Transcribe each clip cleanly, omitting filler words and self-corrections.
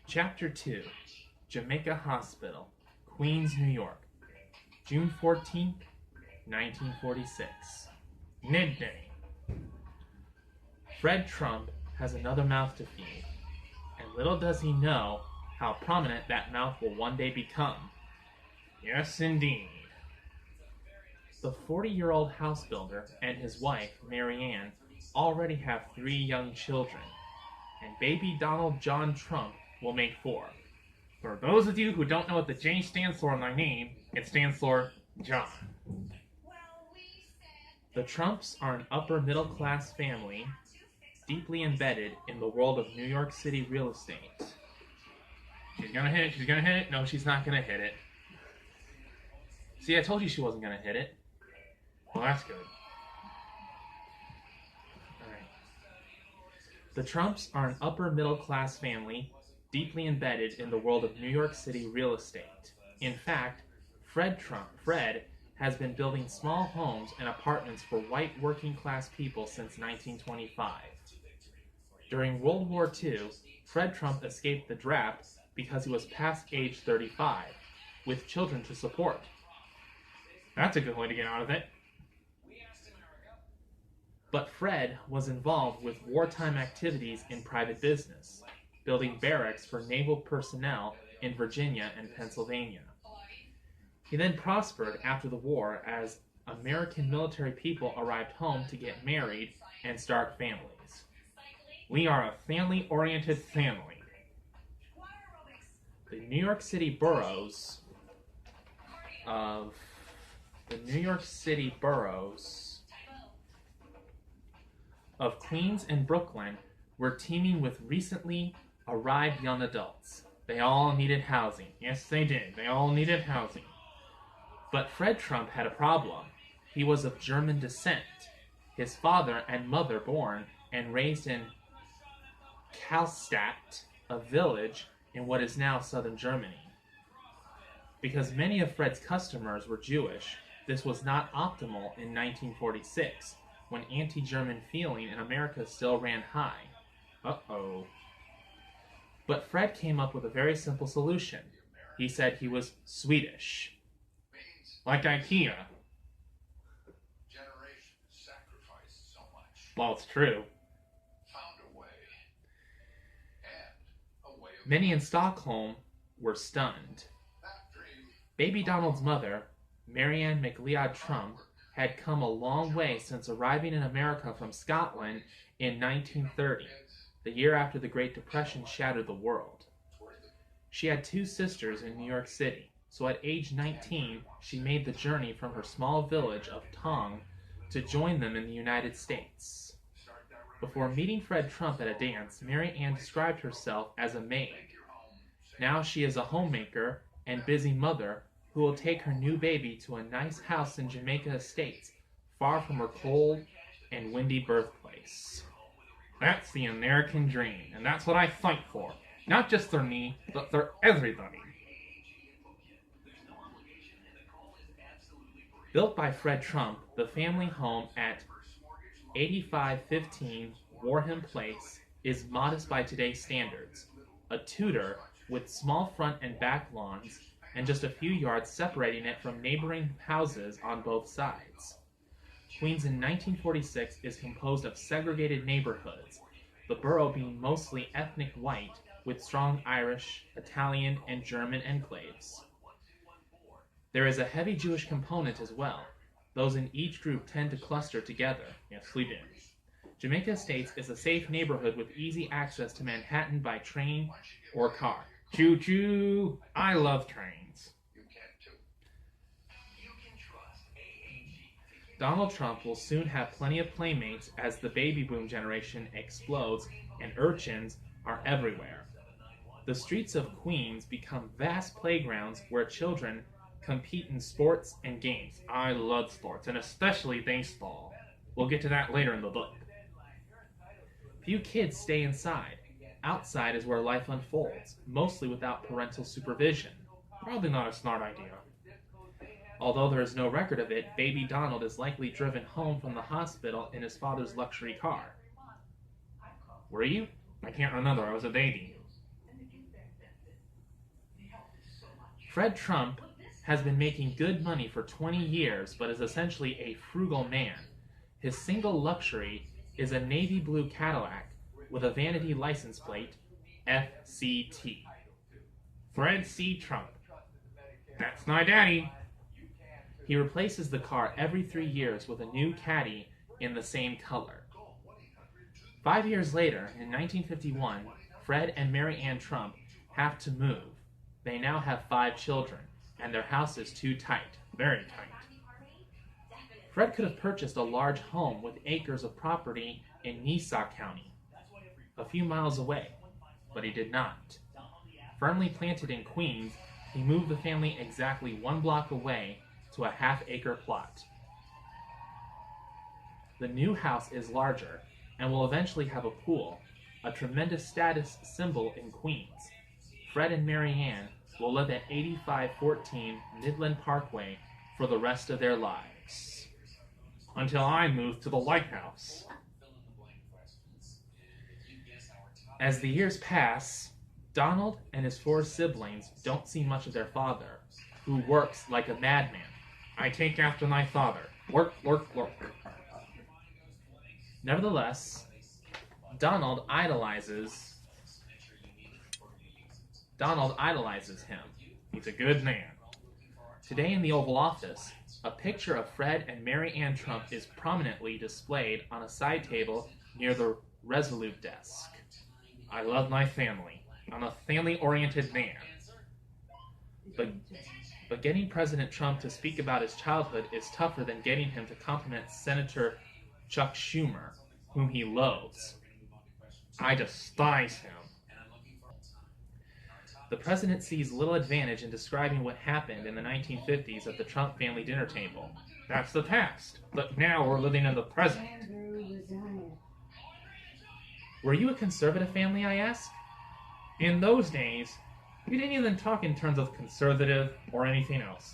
Chapter 2, Jamaica Hospital, Queens, New York, June 14th, 1946. Midday. Fred Trump has another mouth to feed, and little does he know how prominent that mouth will one day become. Yes, indeed. The 40-year-old house builder and his wife, Mary Ann, already have 3 young children, and baby Donald John Trump will make 4. For those of you who don't know what the J stands for in my name, it stands for John. The Trumps are an upper-middle-class family deeply embedded in the world of New York City real estate. She's gonna hit it, she's gonna hit it. No, she's not gonna hit it. See, I told you she wasn't gonna hit it. Well, that's good. Alright. The Trumps are an upper-middle-class family deeply embedded in the world of New York City real estate. In fact, Fred has been building small homes and apartments for white working-class people since 1925. During World War II, Fred Trump escaped the draft because he was past age 35, with children to support. That's a good way to get out of it. But Fred was involved with wartime activities in private business, building barracks for naval personnel in Virginia and Pennsylvania. He then prospered after the war as American military people arrived home to get married and start families. We are a family-oriented family. The New York City boroughs of Queens and Brooklyn were teeming with recently arrived young adults. They all needed housing. Yes, they did. They all needed housing. But Fred Trump had a problem. He was of German descent. His father and mother born and raised in Kallstadt, a village in what is now southern Germany. Because many of Fred's customers were Jewish, this was not optimal in 1946, when anti-German feeling in America still ran high. Uh-oh. But Fred came up with a very simple solution. He said he was Swedish. Like IKEA. Well, it's true. Many in Stockholm were stunned. Baby Donald's mother, Marianne McLeod Trump, had come a long way since arriving in America from Scotland in 1930, the year after the Great Depression shattered the world. She had 2 sisters in New York City, so at age 19, she made the journey from her small village of Tong to join them in the United States. Before meeting Fred Trump at a dance, Mary Ann described herself as a maid. Now she is a homemaker and busy mother who will take her new baby to a nice house in Jamaica Estates, far from her cold and windy birthplace. That's the American dream, and that's what I fight for. Not just for me, but for everybody. Built by Fred Trump, the family home at 8515 Wareham Place is modest by today's standards, a Tudor with small front and back lawns, and just a few yards separating it from neighboring houses on both sides. Queens in 1946 is composed of segregated neighborhoods, the borough being mostly ethnic white, with strong Irish, Italian, and German enclaves. There is a heavy Jewish component as well. Those in each group tend to cluster together. Yes, we do. Jamaica Estates is a safe neighborhood with easy access to Manhattan by train or car. Choo-choo! I love trains. Donald Trump will soon have plenty of playmates as the baby boom generation explodes and urchins are everywhere. The streets of Queens become vast playgrounds where children compete in sports and games. I love sports, and especially baseball. We'll get to that later in the book. Few kids stay inside. Outside is where life unfolds, mostly without parental supervision. Probably not a smart idea. Although there is no record of it, baby Donald is likely driven home from the hospital in his father's luxury car. Were you? I can't remember, I was a baby. Fred Trump has been making good money for 20 years, but is essentially a frugal man. His single luxury is a navy blue Cadillac with a vanity license plate, FCT. Fred C. Trump. That's my daddy. He replaces the car every 3 years with a new Caddy in the same color. 5 years later, in 1951, Fred and Mary Ann Trump have to move. They now have 5 children, and their house is too tight, very tight. Fred could have purchased a large home with acres of property in Nassau County, a few miles away, but he did not. Firmly planted in Queens, he moved the family exactly 1 block away to a half-acre plot. The new house is larger and will eventually have a pool, a tremendous status symbol in Queens. Fred and Mary Ann will live at 8514 Midland Parkway for the rest of their lives. Until I move to the lighthouse. As the years pass, Donald and his 4 siblings don't see much of their father, who works like a madman. I take after my father. Work, work, work. Nevertheless, Donald idolizes him. He's a good man. Today in the Oval Office, a picture of Fred and Mary Ann Trump is prominently displayed on a side table near the Resolute desk. I love my family. I'm a family-oriented man. But getting President Trump to speak about his childhood is tougher than getting him to compliment Senator Chuck Schumer, whom he loathes. I despise him. The president sees little advantage in describing what happened in the 1950s at the Trump family dinner table. That's the past, but now we're living in the present. Were you a conservative family, I ask? In those days, we didn't even talk in terms of conservative or anything else.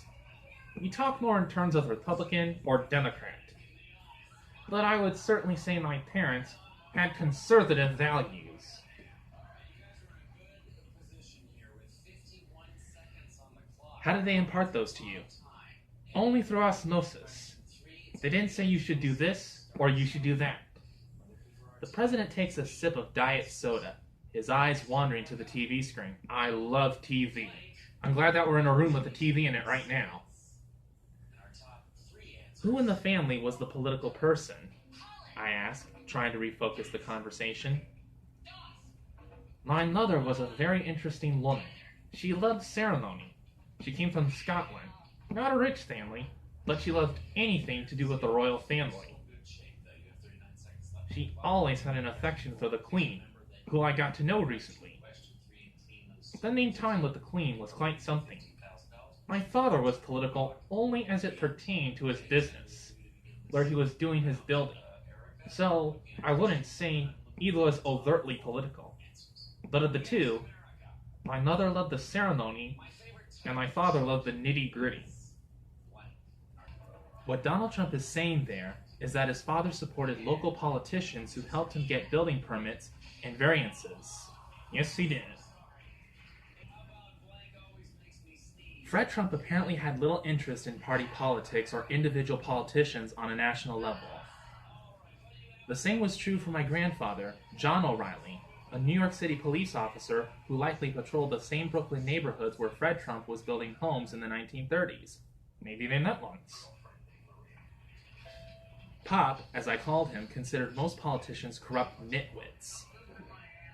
We talked more in terms of Republican or Democrat. But I would certainly say my parents had conservative values. How did they impart those to you? Only through osmosis. They didn't say you should do this or you should do that. The president takes a sip of diet soda, his eyes wandering to the TV screen. I love TV. I'm glad that we're in a room with a TV in it right now. Who in the family was the political person? I asked, trying to refocus the conversation. My mother was a very interesting woman. She loved ceremony. She came from Scotland. Not a rich family, but she loved anything to do with the royal family. She always had an affection for the Queen, who I got to know recently. Spending time with the Queen was quite something. My father was political only as it pertained to his business, where he was doing his building. So, I wouldn't say either was overtly political. But of the two, my mother loved the ceremony, and my father loved the nitty-gritty. What Donald Trump is saying there is that his father supported local politicians who helped him get building permits and variances. Yes, he did. Fred Trump apparently had little interest in party politics or individual politicians on a national level. The same was true for my grandfather, John O'Reilly, a New York City police officer who likely patrolled the same Brooklyn neighborhoods where Fred Trump was building homes in the 1930s. Maybe they met once. Pop, as I called him, considered most politicians corrupt nitwits.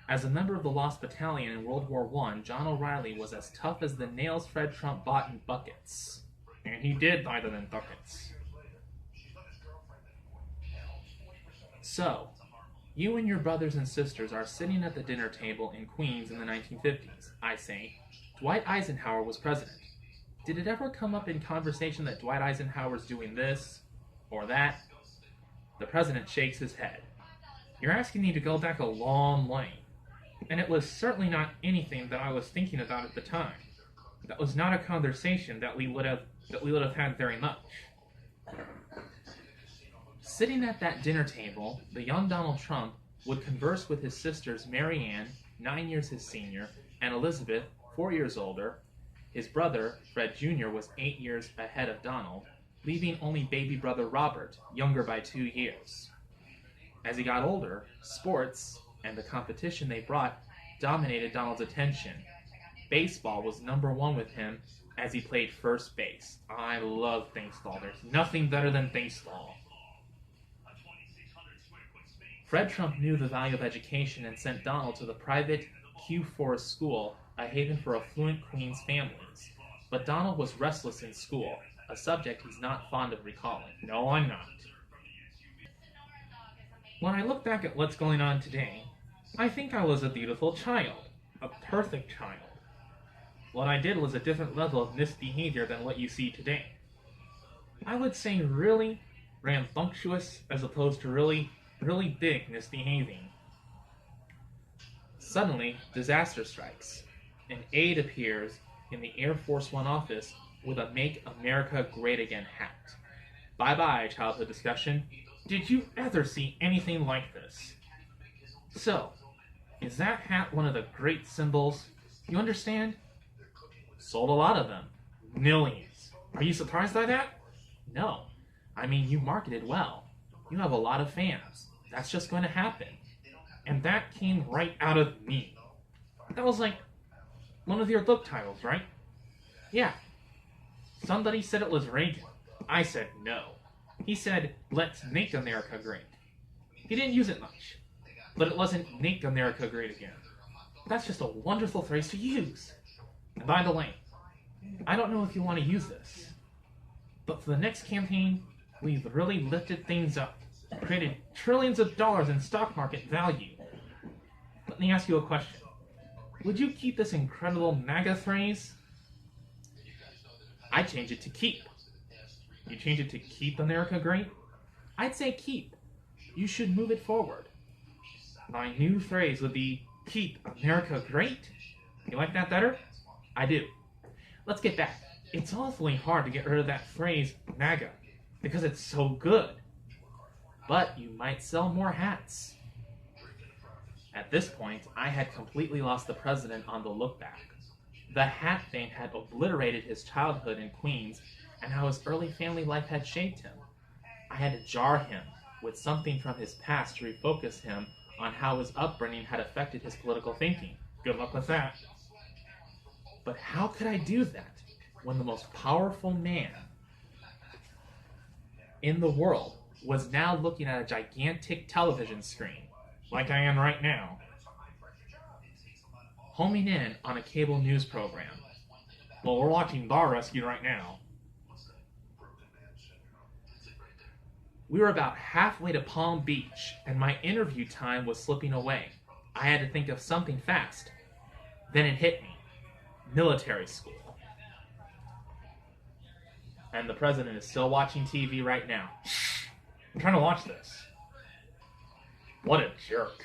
As a member of the Lost Battalion in World War I, John O'Reilly was as tough as the nails Fred Trump bought in buckets. And he did buy them in buckets. So, you and your brothers and sisters are sitting at the dinner table in Queens in the 1950s. I say, Dwight Eisenhower was president. Did it ever come up in conversation that Dwight Eisenhower's doing this or that? The president shakes his head. You're asking me to go back a long way. And it was certainly not anything that I was thinking about at the time. That was not a conversation that we would have had very much. Sitting at that dinner table, the young Donald Trump would converse with his sisters Mary Ann, 9 years his senior, and Elizabeth, 4 years older, His brother, Fred Jr., was 8 years ahead of Donald, leaving only baby brother Robert, younger by 2 years. As he got older, sports, and the competition they brought, dominated Donald's attention. Baseball was #1 with him as he played first base. I love baseball. There's nothing better than baseball. Fred Trump knew the value of education and sent Donald to the private Hugh Forest School, a haven for affluent Queens families. But Donald was restless in school, a subject he's not fond of recalling. No, I'm not. When I look back at what's going on today, I think I was a beautiful child, a perfect child. What I did was a different level of misbehavior than what you see today. I would say really rambunctious as opposed to really big misbehaving. Suddenly, disaster strikes. An aide appears in the Air Force One office with a Make America Great Again hat. Bye-bye, childhood discussion. Did you ever see anything like this? So, is that hat one of the great symbols? You understand? Sold a lot of them. Millions. Are you surprised by that? No. I mean, you marketed well. You have a lot of fans. That's just going to happen. And that came right out of me. That was like one of your book titles, right? Yeah. Somebody said it was Reagan. I said no. He said, let's make America great. He didn't use it much. But it wasn't make America great again. That's just a wonderful phrase to use. And by the way, I don't know if you want to use this, but for the next campaign, we've really lifted things up, created trillions of dollars in stock market value. Let me ask you a question. Would you keep this incredible MAGA phrase? I'd change it to keep. You change it to keep America great? I'd say keep. You should move it forward. My new phrase would be keep America great. You like that better? I do. Let's get back. It's awfully hard to get rid of that phrase, MAGA, because it's so good. But you might sell more hats. At this point, I had completely lost the president on the look back. The hat thing had obliterated his childhood in Queens and how his early family life had shaped him. I had to jar him with something from his past to refocus him on how his upbringing had affected his political thinking. Good luck with that. But how could I do that when the most powerful man in the world was now looking at a gigantic television screen, like I am right now, homing in on a cable news program? Well, we're watching Bar Rescue right now. We were about halfway to Palm Beach, and my interview time was slipping away. I had to think of something fast. Then it hit me. Military school. And the president is still watching TV right now. I'm trying to watch this. What a jerk.